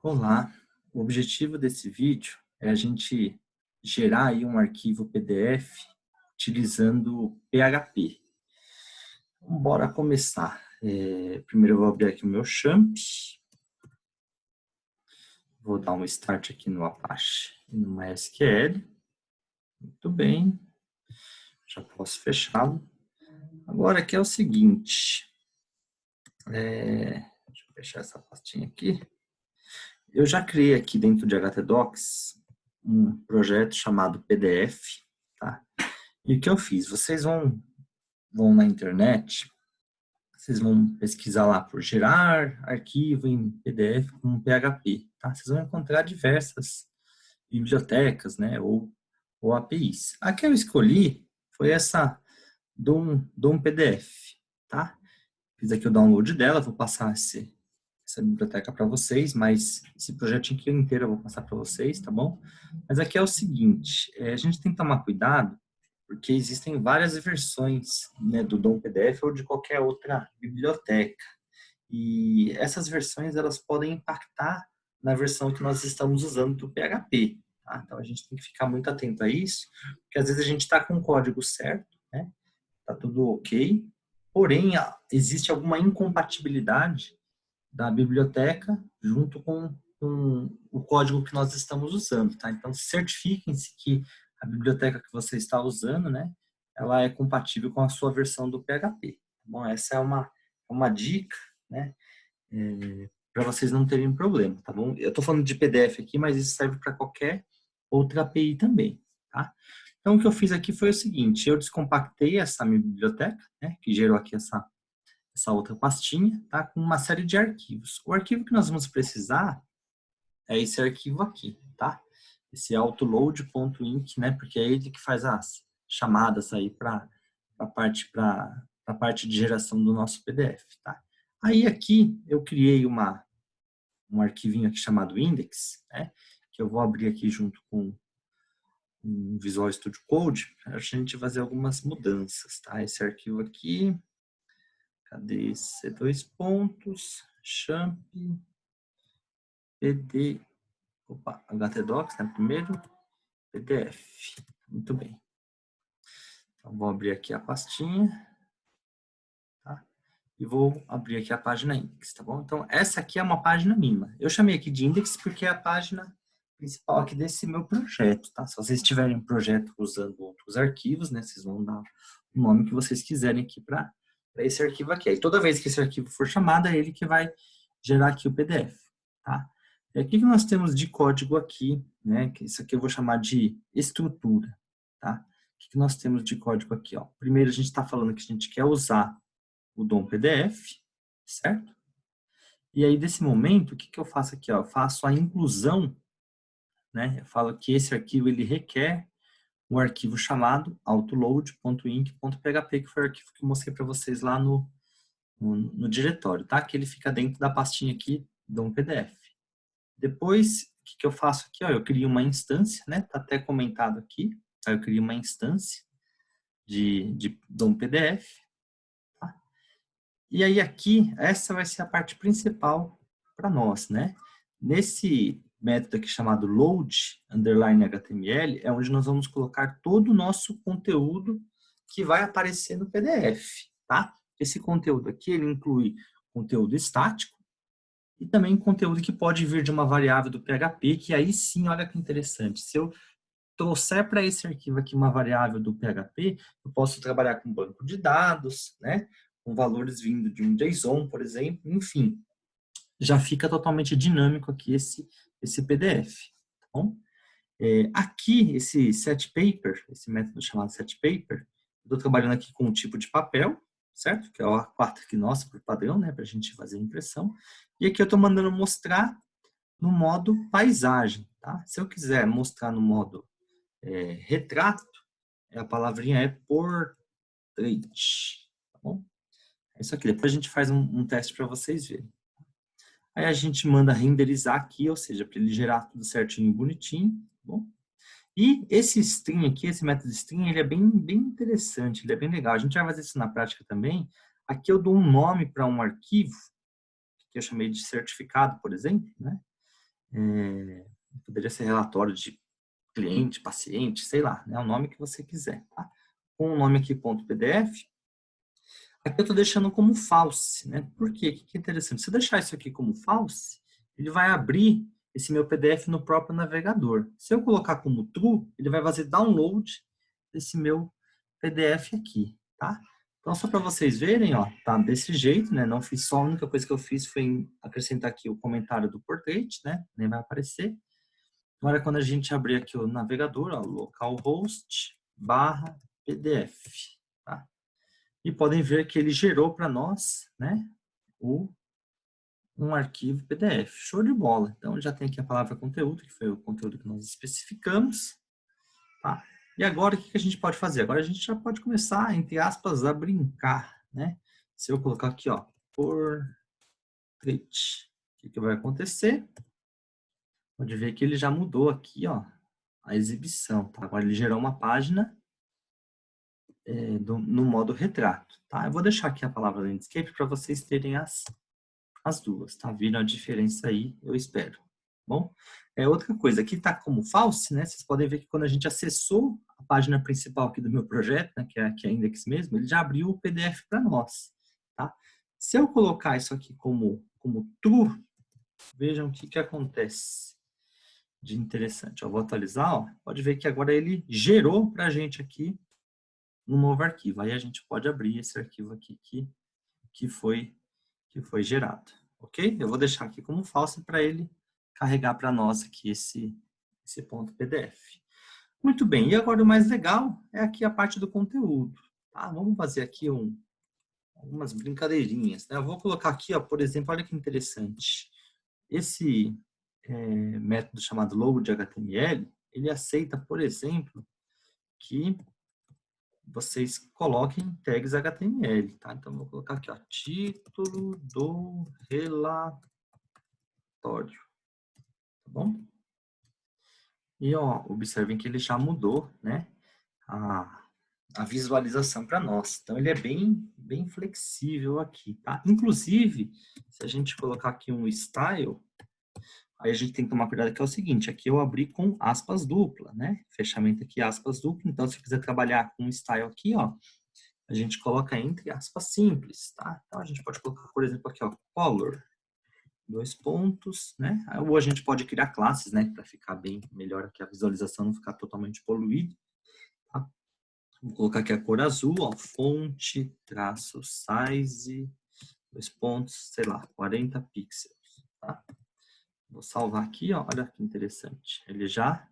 Olá, o objetivo desse vídeo é a gente gerar aí um arquivo PDF utilizando PHP. Então, bora começar. Primeiro eu vou abrir aqui o meu XAMPP, vou dar um start aqui no Apache e no MySQL. Muito bem, já posso fechá-lo. Agora aqui é o seguinte, deixa eu fechar essa pastinha aqui. Eu já criei aqui dentro de HTDocs um projeto chamado PDF, tá? E o que eu fiz? Vocês vão na internet, vocês vão pesquisar lá por gerar arquivo em PDF com PHP, tá? Vocês vão encontrar diversas bibliotecas, né? Ou APIs. A que eu escolhi foi essa DOM PDF, tá? Fiz aqui o download dela, vou passar essa biblioteca para vocês, mas esse projetinho aqui inteiro eu vou passar para vocês, tá bom? Mas aqui é o seguinte, a gente tem que tomar cuidado, porque existem várias versões, né, do DOM PDF ou de qualquer outra biblioteca. E essas versões, elas podem impactar na versão que nós estamos usando do PHP, tá? Então a gente tem que ficar muito atento a isso, porque às vezes a gente está com o código certo, né? Tá tudo ok, porém existe alguma incompatibilidade da biblioteca junto com o código que nós estamos usando, tá? Então, certifiquem-se que a biblioteca que você está usando, né, ela é compatível com a sua versão do PHP. Tá bom? Essa é uma dica, né, para vocês não terem problema, tá bom? Eu estou falando de PDF aqui, mas isso serve para qualquer outra API também, tá? Então, o que eu fiz aqui foi o seguinte, eu descompactei essa minha biblioteca, né, que gerou aqui essa outra pastinha, tá? Com uma série de arquivos. O arquivo que nós vamos precisar é esse arquivo aqui, tá? Esse autoload.inc, né? Porque é ele que faz as chamadas aí para a parte de geração do nosso PDF, tá? Aí aqui eu criei um arquivinho aqui chamado index, né? Que eu vou abrir aqui junto com o Visual Studio Code para a gente fazer algumas mudanças, tá? Esse arquivo aqui, cadê esse? Dois pontos, champ, pd, htdocs, né? Primeiro, pdf. Muito bem. Então, vou abrir aqui a pastinha, tá? E vou abrir aqui a página index, tá bom? Então, essa aqui é uma página mínima. Eu chamei aqui de index porque é a página principal aqui desse meu projeto, tá? Se vocês tiverem um projeto usando outros arquivos, né? Vocês vão dar o nome que vocês quiserem aqui para esse arquivo aqui. Aí toda vez que esse arquivo for chamado, é ele que vai gerar aqui o PDF, tá? E aqui que nós temos de código aqui, né? Que isso aqui eu vou chamar de estrutura, tá? O que nós temos de código aqui, ó? Primeiro a gente está falando que a gente quer usar o DOM PDF, certo? E aí desse momento, o que eu faço aqui, ó? Eu faço a inclusão, né? Eu falo que esse arquivo ele requer um arquivo chamado autoload.inc.php, que foi o arquivo que eu mostrei para vocês lá no diretório, tá? Que ele fica dentro da pastinha aqui de um PDF. Depois, o que eu faço aqui? Ó, eu crio uma instância, né? Tá até comentado aqui. Tá? Eu crio uma instância de um PDF. Tá? E aí aqui, essa vai ser a parte principal para nós, né? Nesse método aqui chamado load_html é onde nós vamos colocar todo o nosso conteúdo que vai aparecer no PDF, tá? Esse conteúdo aqui, ele inclui conteúdo estático e também conteúdo que pode vir de uma variável do PHP, que aí sim, olha que interessante. Se eu trouxer para esse arquivo aqui uma variável do PHP, eu posso trabalhar com banco de dados, né? Com valores vindo de um JSON, por exemplo, enfim. Já fica totalmente dinâmico aqui esse PDF, tá bom? Aqui, esse setPaper, esse método chamado setPaper, eu estou trabalhando aqui com um tipo de papel, certo? Que é o A4 aqui nosso, por padrão, né? Para a gente fazer a impressão. E aqui eu estou mandando mostrar no modo paisagem, tá? Se eu quiser mostrar no modo retrato, a palavrinha é portrait, tá bom? É isso aqui, depois a gente faz um teste para vocês verem. Aí a gente manda renderizar aqui, ou seja, para ele gerar tudo certinho e bonitinho, tá bom? E esse string aqui, esse método string, ele é bem interessante, ele é bem legal. A gente vai fazer isso na prática também. Aqui eu dou um nome para um arquivo, que eu chamei de certificado, por exemplo, né? Poderia ser relatório de cliente, paciente, sei lá, né? O nome que você quiser, tá? Com o nome aqui, .pdf. Aqui eu estou deixando como false, né? Por quê? O que é interessante? Se eu deixar isso aqui como false, ele vai abrir esse meu PDF no próprio navegador. Se eu colocar como true, ele vai fazer download desse meu PDF aqui, tá? Então, só para vocês verem, ó, tá desse jeito, né? Não fiz só, a única coisa que eu fiz foi acrescentar aqui o comentário do portrait, né? Nem vai aparecer. Agora, quando a gente abrir aqui o navegador, ó, localhost /pdf, tá? E podem ver que ele gerou para nós, né, um arquivo PDF. Show de bola. Então, já tem aqui a palavra conteúdo, que foi o conteúdo que nós especificamos. Tá? E agora, o que a gente pode fazer? Agora a gente já pode começar, entre aspas, a brincar, né? Se eu colocar aqui, ó, portrait, o que vai acontecer? Pode ver que ele já mudou aqui, ó, a exibição, tá? Agora ele gerou uma página no modo retrato, tá? Eu vou deixar aqui a palavra landscape para vocês terem as duas, tá? Viram a diferença aí, eu espero. Bom, outra coisa, aqui tá como false, né? Vocês podem ver que quando a gente acessou a página principal aqui do meu projeto, né, que é a Index mesmo, ele já abriu o PDF para nós, tá? Se eu colocar isso aqui como true, vejam o que acontece de interessante. Eu vou atualizar, ó, pode ver que agora ele gerou para a gente aqui um novo arquivo. Aí a gente pode abrir esse arquivo aqui que foi gerado, ok? Eu vou deixar aqui como falso para ele carregar para nós aqui esse ponto PDF. Muito bem, e agora o mais legal é aqui a parte do conteúdo, tá? Vamos fazer aqui algumas brincadeirinhas, né? Eu vou colocar aqui, ó, por exemplo, olha que interessante. Esse método chamado load.html, ele aceita, por exemplo, que vocês coloquem tags HTML, tá? Então, vou colocar aqui, ó, título do relatório, tá bom? E, ó, observem que ele já mudou, né, a visualização para nós. Então, ele é bem flexível aqui, tá? Inclusive, se a gente colocar aqui um style, aí a gente tem que tomar cuidado que é o seguinte, aqui eu abri com aspas dupla, né? Fechamento aqui, aspas dupla. Então, se eu quiser trabalhar com um style aqui, ó, a gente coloca entre aspas simples, tá? Então, a gente pode colocar, por exemplo, aqui, ó, color, 2 pontos, né? Ou a gente pode criar classes, né? Para ficar bem melhor aqui a visualização, não ficar totalmente poluída, tá? Vou colocar aqui a cor azul, ó, fonte, traço, size, 2 pontos, sei lá, 40 pixels, tá? Vou salvar aqui, ó, olha que interessante. Ele já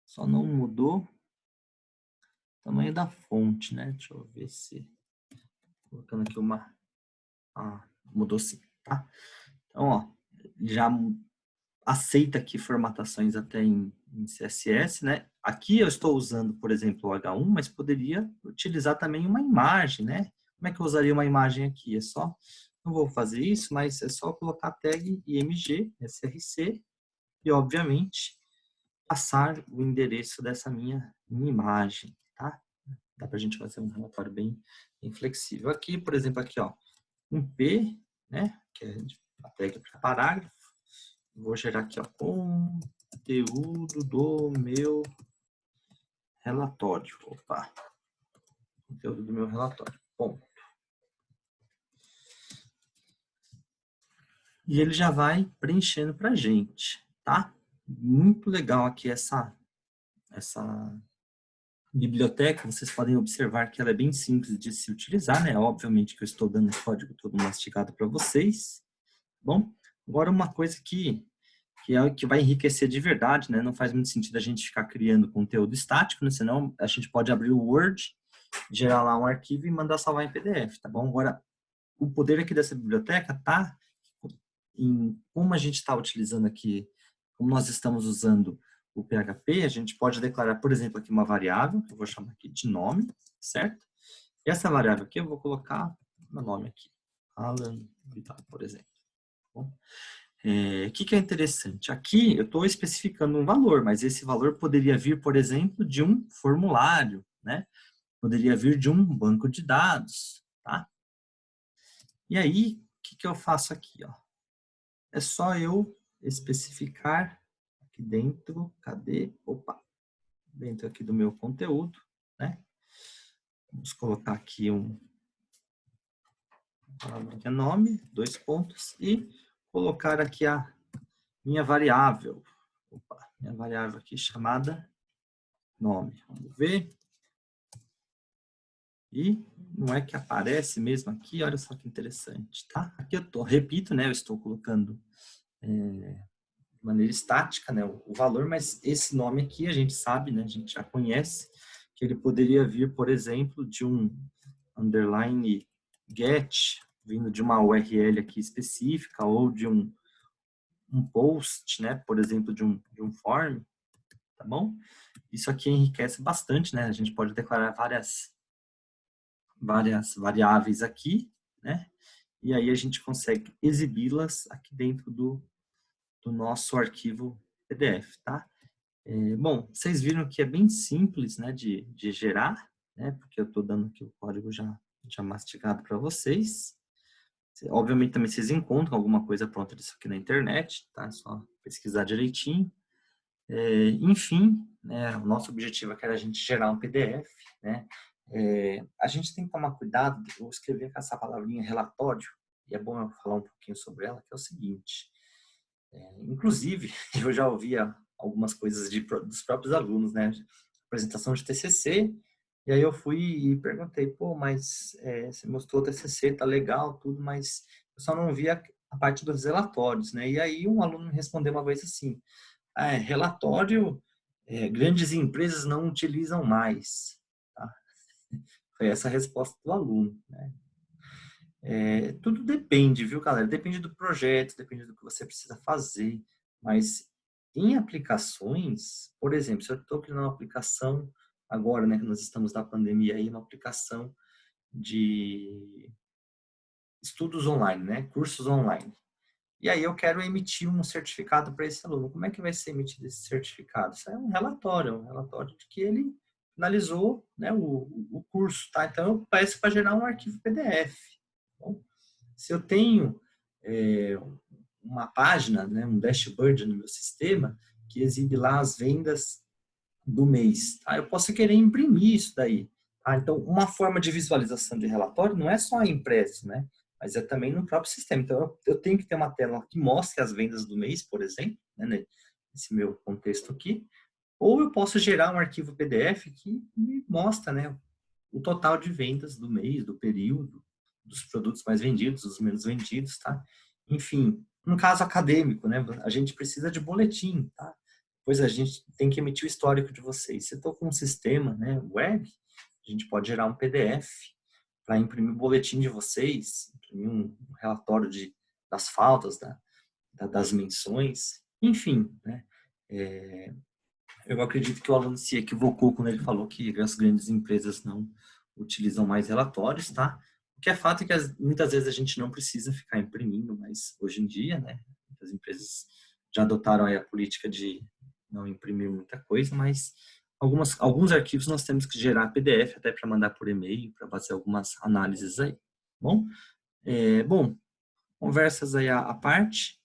só não mudou o tamanho da fonte, né? Deixa eu ver se... Colocando aqui uma... Ah, mudou sim, tá? Então, ó, já aceita aqui formatações até em CSS, né? Aqui eu estou usando, por exemplo, o H1, mas poderia utilizar também uma imagem, né? Como é que eu usaria uma imagem aqui? É só, não vou fazer isso, mas é só colocar a tag img, src, e obviamente passar o endereço dessa minha imagem, tá? Dá pra gente fazer um relatório bem flexível. Aqui, por exemplo, aqui, ó, um P, né? Que é a tag para parágrafo. Vou gerar aqui, ó, conteúdo do meu relatório. Opa, conteúdo do meu relatório. Ponto. E ele já vai preenchendo para a gente, tá? Muito legal aqui essa biblioteca. Vocês podem observar que ela é bem simples de se utilizar, né? Obviamente que eu estou dando o código todo mastigado para vocês. Bom, agora uma coisa que é o que vai enriquecer de verdade, né? Não faz muito sentido a gente ficar criando conteúdo estático, né? Senão a gente pode abrir o Word, gerar lá um arquivo e mandar salvar em PDF, tá bom? Agora, o poder aqui dessa biblioteca tá em como a gente está utilizando aqui, como nós estamos usando o PHP, a gente pode declarar, por exemplo, aqui uma variável, que eu vou chamar aqui de nome, certo? E essa variável aqui eu vou colocar meu nome aqui, Alan Vidal, por exemplo. Tá bom? O que é interessante? Aqui eu estou especificando um valor, mas esse valor poderia vir, por exemplo, de um formulário, né? Poderia vir de um banco de dados, tá? E aí, o que eu faço aqui, ó? É só eu especificar aqui dentro, cadê? Opa, dentro aqui do meu conteúdo, né? Vamos colocar aqui palavrinha nome, 2 pontos, e colocar aqui a minha variável. Opa, minha variável aqui chamada nome. Vamos ver. E não é que aparece mesmo aqui, olha só que interessante, tá? Aqui repito, né, eu estou colocando de maneira estática, né, o valor, mas esse nome aqui a gente sabe, né, a gente já conhece, que ele poderia vir, por exemplo, de um underline get, vindo de uma URL aqui específica, ou de um post, né, por exemplo, de um form, tá bom? Isso aqui enriquece bastante, né, a gente pode declarar várias variáveis aqui, né? E aí a gente consegue exibi-las aqui dentro do nosso arquivo PDF, tá? Bom, vocês viram que é bem simples, né, de gerar, né? Porque eu estou dando aqui o código já mastigado para vocês. Obviamente também vocês encontram alguma coisa pronta disso aqui na internet, tá? É só pesquisar direitinho. Enfim, né, o nosso objetivo aqui era a gente gerar um PDF, né? A gente tem que tomar cuidado, eu escrevi com essa palavrinha relatório, e é bom eu falar um pouquinho sobre ela, que é o seguinte, inclusive, eu já ouvia algumas coisas dos próprios alunos, né? Apresentação de TCC, e aí eu fui e perguntei, pô, mas você mostrou o TCC, tá legal, tudo, mas eu só não vi a parte dos relatórios, né? E aí um aluno me respondeu uma vez assim, relatório, grandes empresas não utilizam mais. Tá? Foi essa a resposta do aluno. Né? Tudo depende, viu, galera? Depende do projeto, depende do que você precisa fazer. Mas em aplicações, por exemplo, se eu estou criando uma aplicação agora, né, que nós estamos na pandemia aí, uma aplicação de estudos online, né, cursos online. E aí eu quero emitir um certificado para esse aluno. Como é que vai ser emitido esse certificado? Isso é um relatório de que ele finalizou, né, o curso, tá? Então eu peço para gerar um arquivo PDF. Bom, se eu tenho uma página, né, um dashboard no meu sistema que exibe lá as vendas do mês, tá? Eu posso querer imprimir isso daí. Tá? Então, uma forma de visualização de relatório não é só impresso, né? Mas é também no próprio sistema. Então, eu tenho que ter uma tela que mostre as vendas do mês, por exemplo, né, nesse meu contexto aqui. Ou eu posso gerar um arquivo PDF que me mostra, né, o total de vendas do mês, do período, dos produtos mais vendidos, dos menos vendidos, tá? Enfim, no caso acadêmico, né, a gente precisa de boletim, tá? Pois a gente tem que emitir o histórico de vocês. Se eu estou com um sistema, né, web, a gente pode gerar um PDF para imprimir o boletim de vocês, imprimir um relatório das faltas, das menções, enfim, né? Eu acredito que o aluno se equivocou quando ele falou que as grandes empresas não utilizam mais relatórios, tá? O que é fato é que muitas vezes a gente não precisa ficar imprimindo, mas hoje em dia, né, muitas empresas já adotaram aí a política de não imprimir muita coisa, mas alguns arquivos nós temos que gerar PDF até para mandar por e-mail, para fazer algumas análises aí. Bom, conversas aí à parte.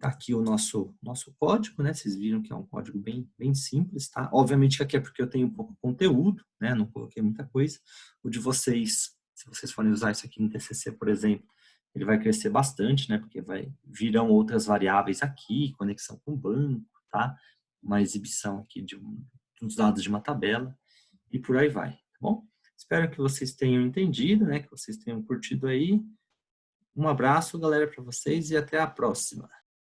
Aqui o nosso código, né? Vocês viram que é um código bem simples, tá? Obviamente que aqui é porque eu tenho pouco conteúdo, né? Não coloquei muita coisa. O de vocês, se vocês forem usar isso aqui no TCC, por exemplo, ele vai crescer bastante, né? Porque virão outras variáveis aqui, conexão com o banco, tá? Uma exibição aqui de uns dados de uma tabela e por aí vai, tá bom? Espero que vocês tenham entendido, né? Que vocês tenham curtido aí. Um abraço, galera, para vocês e até a próxima.